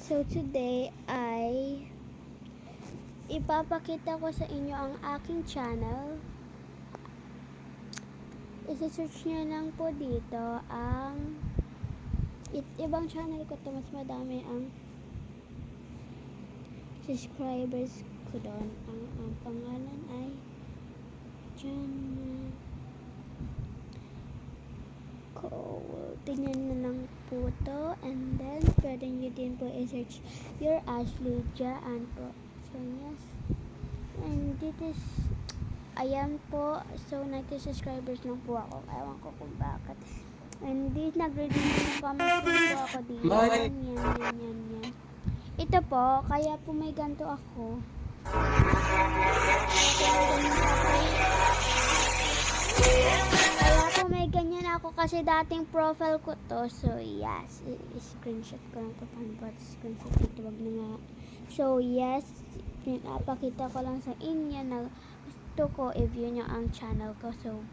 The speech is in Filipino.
So today ay ipapakita ko sa inyo ang aking channel. Isa-search nyo lang po dito ang ibang channel ko to, mas madami ang subscribers ko doon. Ang pangalan ay channel ko. Tingnan na lang po to, and then pwede nyo din po i-search your Ashley Jaan po. So yes, and this is ayan po. So 90 subscribers lang po ako, ewan ko kung bakit. And this nag-redeem ng comments din po ako dito. Yan. Ito po, kaya po may ganito ako. Kaya po may ganyan ako kasi dating profile ko to. So yes, screenshot ko lang to. Paano ba screenshot dito? Wag na nga. So yes, pinapakita ko lang sa inyo na gusto ko i-view nyo ang channel ko. So